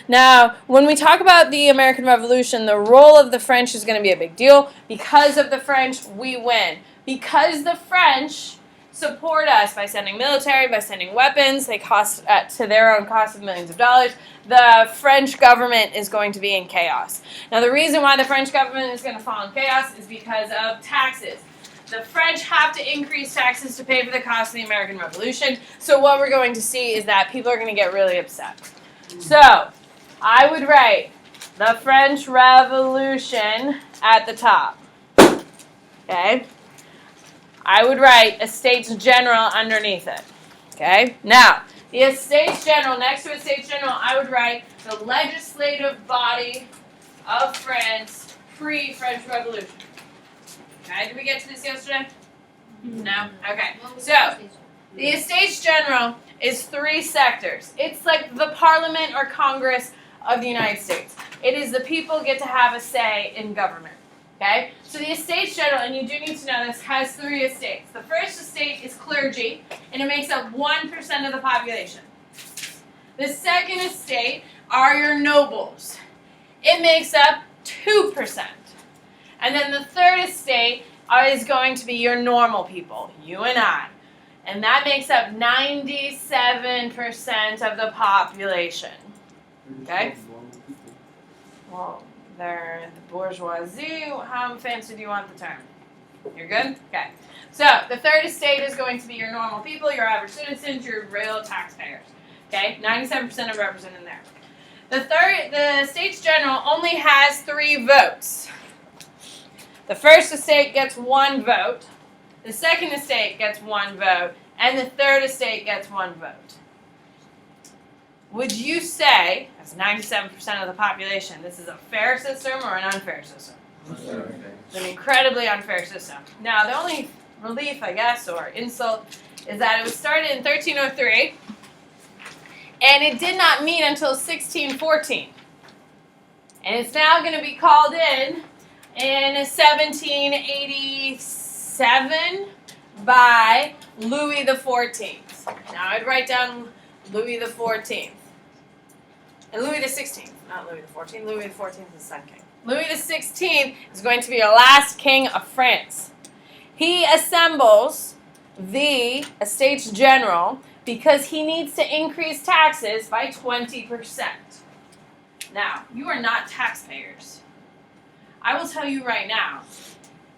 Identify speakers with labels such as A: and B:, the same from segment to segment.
A: Now, when we talk about the American Revolution, the role of the French is going to be a big deal. Because of the French, we win. Because the French support us by sending military, by sending weapons, they cost to their own cost of millions of dollars, the French government is going to be in chaos. Now, the reason why the French government is going to fall in chaos is because of taxes. The French have to increase taxes to pay for the cost of the American Revolution. So what we're going to see is that people are going to get really upset. So I would write the French Revolution at the top. Okay? I would write Estates General underneath it. Okay? Now, the Estates General, next to Estates General, I would write the legislative body of France pre-French Revolution. Okay, did we get to this yesterday? No? Okay. So, the Estates General is 3 sectors. It's like the Parliament or Congress of the United States. It is the people get to have a say in government. Okay? So the Estates General, and you do need to know this, has 3 estates. The first estate is clergy, and it makes up 1% of the population. The second estate are your nobles. It makes up 2%. And then the third estate is going to be your normal people, you and I. And that makes up 97% of the population. Okay? Well, they're the bourgeoisie. How fancy do you want the term? You're good? Okay. So, the third estate is going to be your normal people, your average citizens, your real taxpayers. Okay? 97% are represented there. The Estates General only has 3 votes. The first estate gets 1 vote, the second estate gets 1 vote, and the third estate gets 1 vote. Would you say, as 97% of the population, this is a fair system or an unfair system? It's an incredibly unfair system. Now, the only relief, I guess, or insult, is that it was started in 1303, and it did not meet until 1614. And it's now going to be called in 1787 by Louis XIV. Now I'd write down Louis XIV. And Louis XVI, not Louis XIV. Louis XIV is the second king. Louis XVI is going to be your last king of France. He assembles the Estates General because he needs to increase taxes by 20%. Now, you are not taxpayers. I will tell you right now,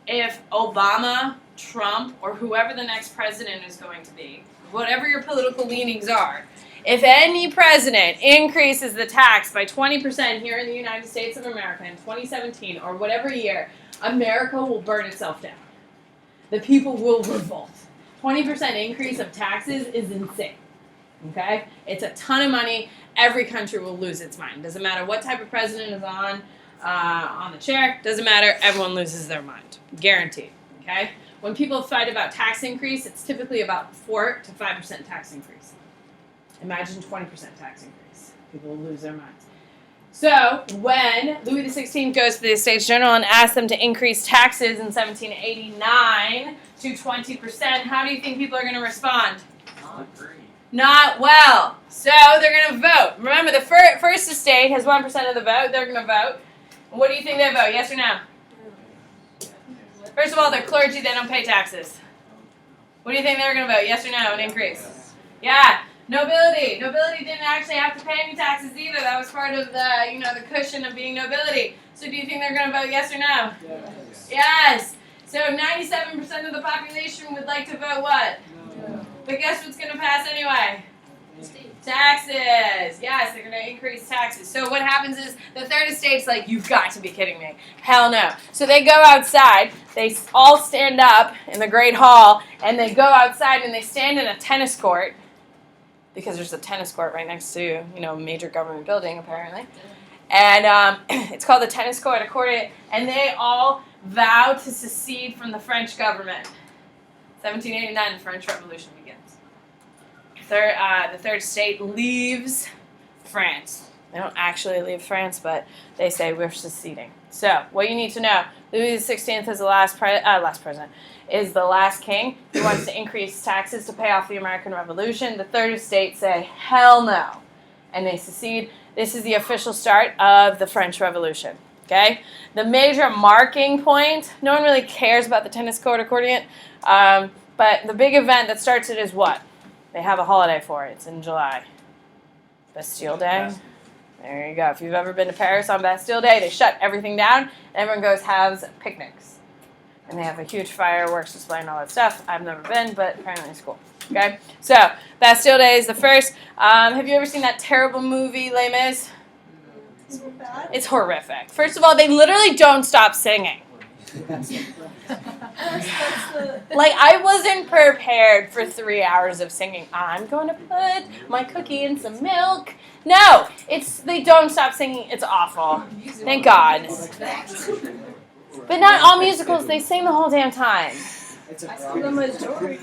A: if Obama, Trump, or whoever the next president is going to be, whatever your political leanings are, if any president increases the tax by 20% here in the United States of America in 2017 or whatever year, America will burn itself down. The people will revolt. 20% increase of taxes is insane. Okay? It's a ton of money. Every country will lose its mind. Doesn't matter what type of president is on the chair. Doesn't matter. Everyone loses their mind. Guaranteed. Okay? When people fight about tax increase, it's typically about 4 to 5% tax increase. Imagine 20% tax increase. People will lose their minds. So, when Louis XVI goes to the Estates General and asks them to increase taxes in 1789 to 20%, how do you think people are going to respond?
B: Not great.
A: Not well. So, they're going to vote. Remember, the first estate has 1% of the vote. They're going to vote. What do you think they vote? Yes or no? First of all, they're clergy. They don't pay taxes. What do you think they're going to vote? Yes or no? An increase? Yeah. Nobility. Nobility didn't actually have to pay any taxes either. That was part of the cushion of being nobility. So do you think they're going to vote yes or no?
B: Yes.
A: Yes. So 97% of the population would like to vote what?
B: No.
A: But guess what's going to pass anyway? Taxes. Yes, they're going to increase taxes. So what happens is the third estate's like, you've got to be kidding me. Hell no. So they go outside. They all stand up in the Great Hall, and they go outside and they stand in a tennis court, because there's a tennis court right next to, a major government building, apparently. And it's called the tennis court, and they all vow to secede from the French government. 1789, the French Revolution begins. The third state leaves France. They don't actually leave France, but they say we're seceding. So, what you need to know, Louis XVI is the last president, is the last king. He wants to increase taxes to pay off the American Revolution. The third estate say, hell no. And they secede. This is the official start of the French Revolution. Okay? The major marking point, no one really cares about the tennis court accordion, but the big event that starts it is what? They have a holiday for it. It's in July. Bastille Day. There you go. If you've ever been to Paris on Bastille Day, they shut everything down, and everyone goes has picnics. And they have a huge fireworks display and all that stuff. I've never been, but apparently it's cool. Okay? So, Bastille Day is the first. Have you ever seen that terrible movie, Les Mis?
B: Is it bad?
A: It's horrific. First of all, they literally don't stop singing. Like, I wasn't prepared for 3 hours of singing. I'm going to put my cookie in some milk. No, they don't stop singing. It's awful. Thank God. But not all musicals, they sing the whole damn time.
B: The majority.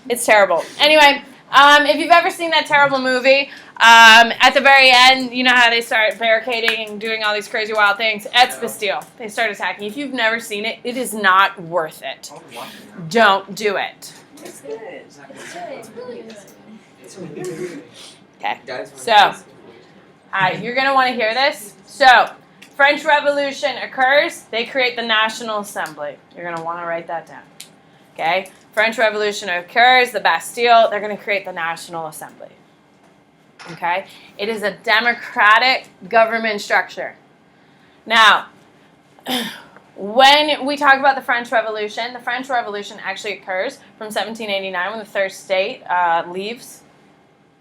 A: It's terrible. Anyway, if you've ever seen that terrible movie, at the very end, you know how they start barricading and doing all these crazy wild things? That's Bastille. They start attacking. If you've never seen it, it is not worth it. Don't do it.
B: It's good. It's really good.
A: Okay. So, you're going to want to hear this. So, French Revolution occurs. They create the National Assembly. You're going to want to write that down. Okay? French Revolution occurs, the Bastille, they're going to create the National Assembly. Okay? It is a democratic government structure. Now, when we talk about the French Revolution actually occurs from 1789 when the Third State leaves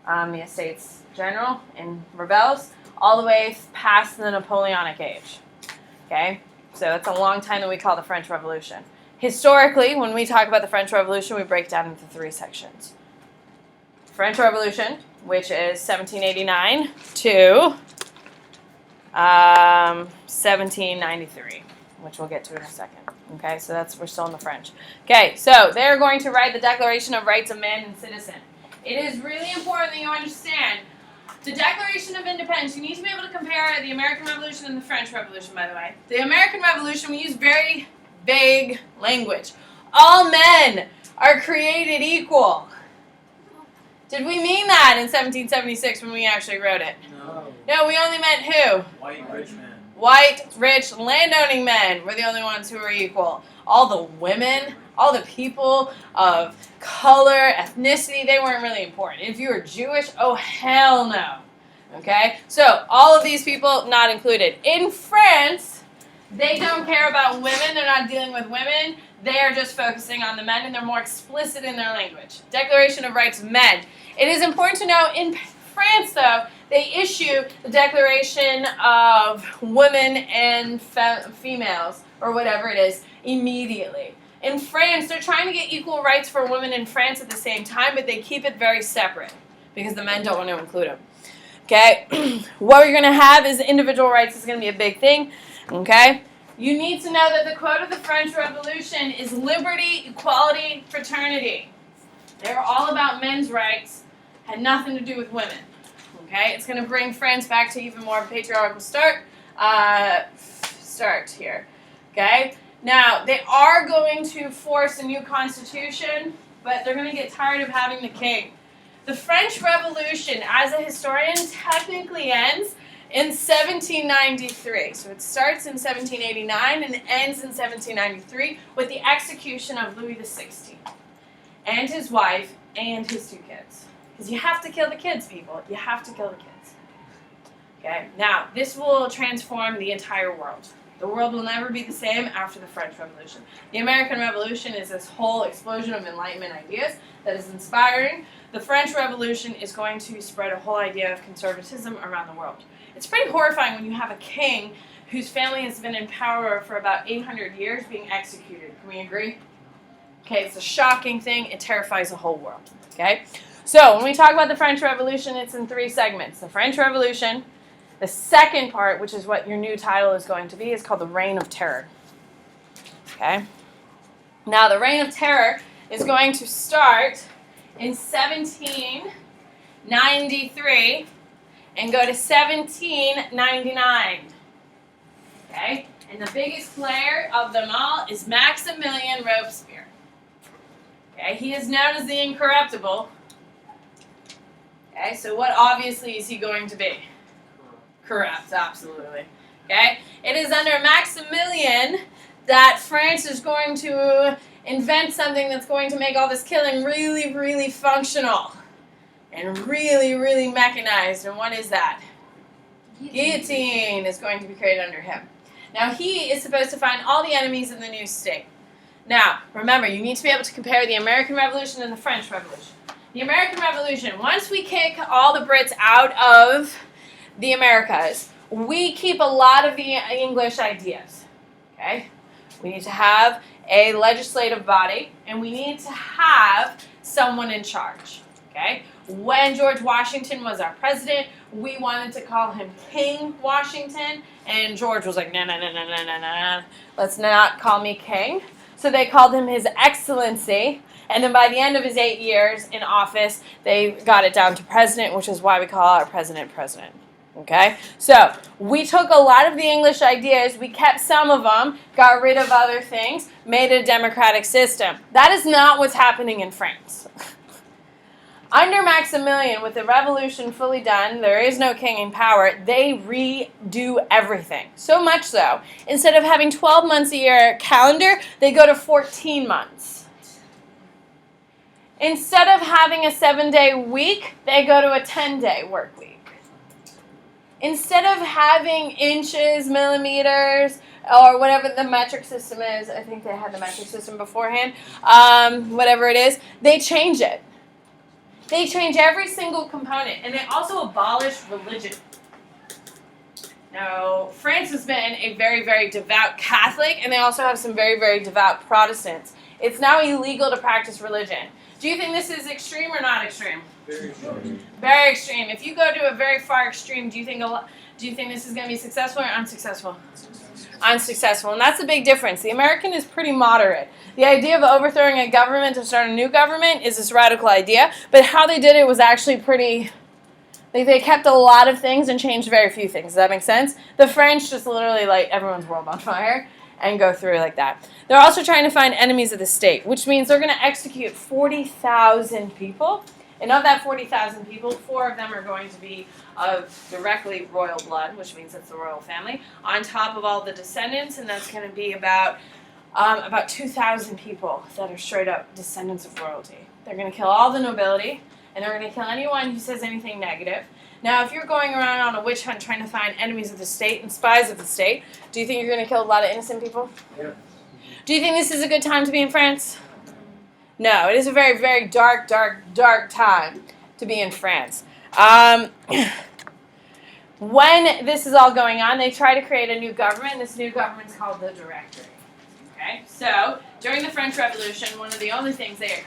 A: the Estates General and rebels all the way past the Napoleonic Age. Okay? So that's a long time that we call the French Revolution. Historically, when we talk about the French Revolution, we break down into 3 sections. French Revolution, which is 1789 to 1793, which we'll get to in a second. Okay, so we're still in the French. Okay, so they're going to write the Declaration of Rights of Man and Citizen. It is really important that you understand the Declaration of Independence. You need to be able to compare the American Revolution and the French Revolution, by the way. The American Revolution, we use very vague language. All men are created equal. Did we mean that in 1776 when we actually wrote it? No, we only meant who?
C: White rich men.
A: White, rich, landowning men were the only ones who were equal. All the women, all the people of color, ethnicity, they weren't really important. If you were Jewish, oh hell no. Okay? So, all of these people not included. In France, they don't care about women. They're not dealing with women. They are just focusing on the men, and they're more explicit in their language. Declaration of Rights of Men. It is important to know, in France, though, they issue the Declaration of Women and Females, or whatever it is, immediately. In France, they're trying to get equal rights for women in France at the same time, but they keep it very separate, because the men don't want to include them. Okay? What we're going to have is individual rights is going to be a big thing. Okay? You need to know that the quote of the French Revolution is liberty, equality, fraternity. They were all about men's rights, had nothing to do with women. Okay? It's going to bring France back to even more of a patriarchal start here. Okay? Now, they are going to force a new constitution, but they're going to get tired of having the king. The French Revolution, as a historian, technically ends in 1793. So it starts in 1789 and ends in 1793 with the execution of Louis XVI and his wife and his 2 kids. Because you have to kill the kids, people. You have to kill the kids. Okay? Now, this will transform the entire world. The world will never be the same after the French Revolution. The American Revolution is this whole explosion of Enlightenment ideas that is inspiring. The French Revolution is going to spread a whole idea of conservatism around the world. It's pretty horrifying when you have a king whose family has been in power for about 800 years being executed. Can we agree? Okay, it's a shocking thing. It terrifies the whole world. Okay? So, when we talk about the French Revolution, it's in 3 segments. The French Revolution, the second part, which is what your new title is going to be, is called the Reign of Terror. Okay? Now, the Reign of Terror is going to start in 1793 and go to 1799. Okay? And the biggest player of them all is Maximilian Robespierre. Okay? He is known as the Incorruptible. Okay? So what obviously is he going to be? Correct, absolutely. Okay? It is under Maximilian that France is going to invent something that's going to make all this killing really, really functional and really, really mechanized. And what is that? Guillotine is going to be created under him. Now, he is supposed to find all the enemies in the new state. Now, remember, you need to be able to compare the American Revolution and the French Revolution. The American Revolution, once we kick all the Brits out of the Americas, we keep a lot of the English ideas. Okay? We need to have a legislative body, and we need to have someone in charge. Okay? When George Washington was our president, we wanted to call him King Washington, and George was like, no, no, no, no, no, no, no, let's not call me King. So they called him His Excellency, and then by the end of his 8 years in office, they got it down to president, which is why we call our president president. Okay? So we took a lot of the English ideas, we kept some of them, got rid of other things, made a democratic system. That is not what's happening in France. Under Maximilian, with the revolution fully done, there is no king in power, they redo everything. So much so, instead of having 12 months a year calendar, they go to 14 months. Instead of having a 7-day week, they go to a 10-day work week. Instead of having inches, millimeters, or whatever the metric system is, I think they had the metric system beforehand, whatever it is, they change it. They change every single component, and they also abolish religion. Now, France has been a very, very devout Catholic, and they also have some very, very devout Protestants. It's now illegal to practice religion. Do you think this is extreme or not extreme?
C: Very extreme.
A: Very extreme. If you go to a very far extreme, do you think this is going to be successful or unsuccessful? Unsuccessful, and that's the big difference. The American is pretty moderate. The idea of overthrowing a government to start a new government is this radical idea, but how they did it was actually pretty... They kept a lot of things and changed very few things. Does that make sense? The French just literally light everyone's world on fire and go through like that. They're also trying to find enemies of the state, which means they're going to execute 40,000 people. And of that 40,000 people, 4 of them are going to be of directly royal blood, which means it's the royal family, on top of all the descendants, and that's going to be about 2,000 people that are straight up descendants of royalty. They're going to kill all the nobility, and they're going to kill anyone who says anything negative. Now, if you're going around on a witch hunt trying to find enemies of the state and spies of the state, do you think you're going to kill a lot of innocent people?
C: Yeah.
A: Do you think this is a good time to be in France? No, it is a very, very dark, dark, dark time to be in France. When this is all going on, they try to create a new government. This new government is called the Directory. Okay, so during the French Revolution, one of the only things they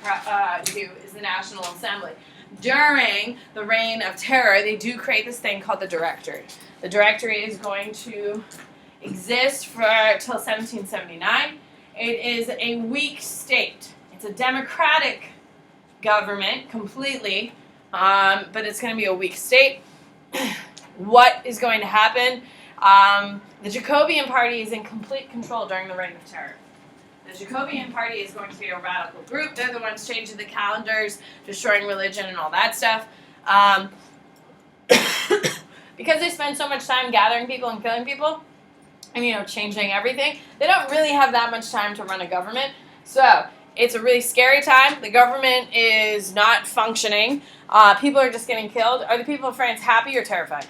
A: do is the National Assembly. During the Reign of Terror, they do create this thing called the Directory. The Directory is going to exist till 1779. It is a weak state. It's a democratic government completely, but it's going to be a weak state. What is going to happen? The Jacobean Party is in complete control during the Reign of Terror. The Jacobean Party is going to be a radical group. They're the ones changing the calendars, destroying religion and all that stuff. Because they spend so much time gathering people and killing people, and changing everything, they don't really have that much time to run a government. So it's a really scary time. The government is not functioning. People are just getting killed. Are the people of France happy or terrified?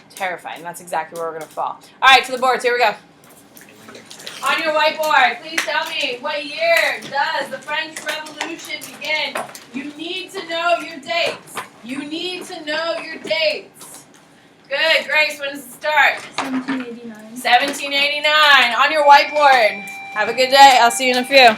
A: Terrified, and that's exactly where we're going to fall. All right, to the boards. Here we go. On your whiteboard, please tell me, what year does the French Revolution begin? You need to know your dates. You need to know your dates. Good. Grace, when does it start?
D: 1789.
A: 1789. On your whiteboard. Have a good day. I'll see you in a few.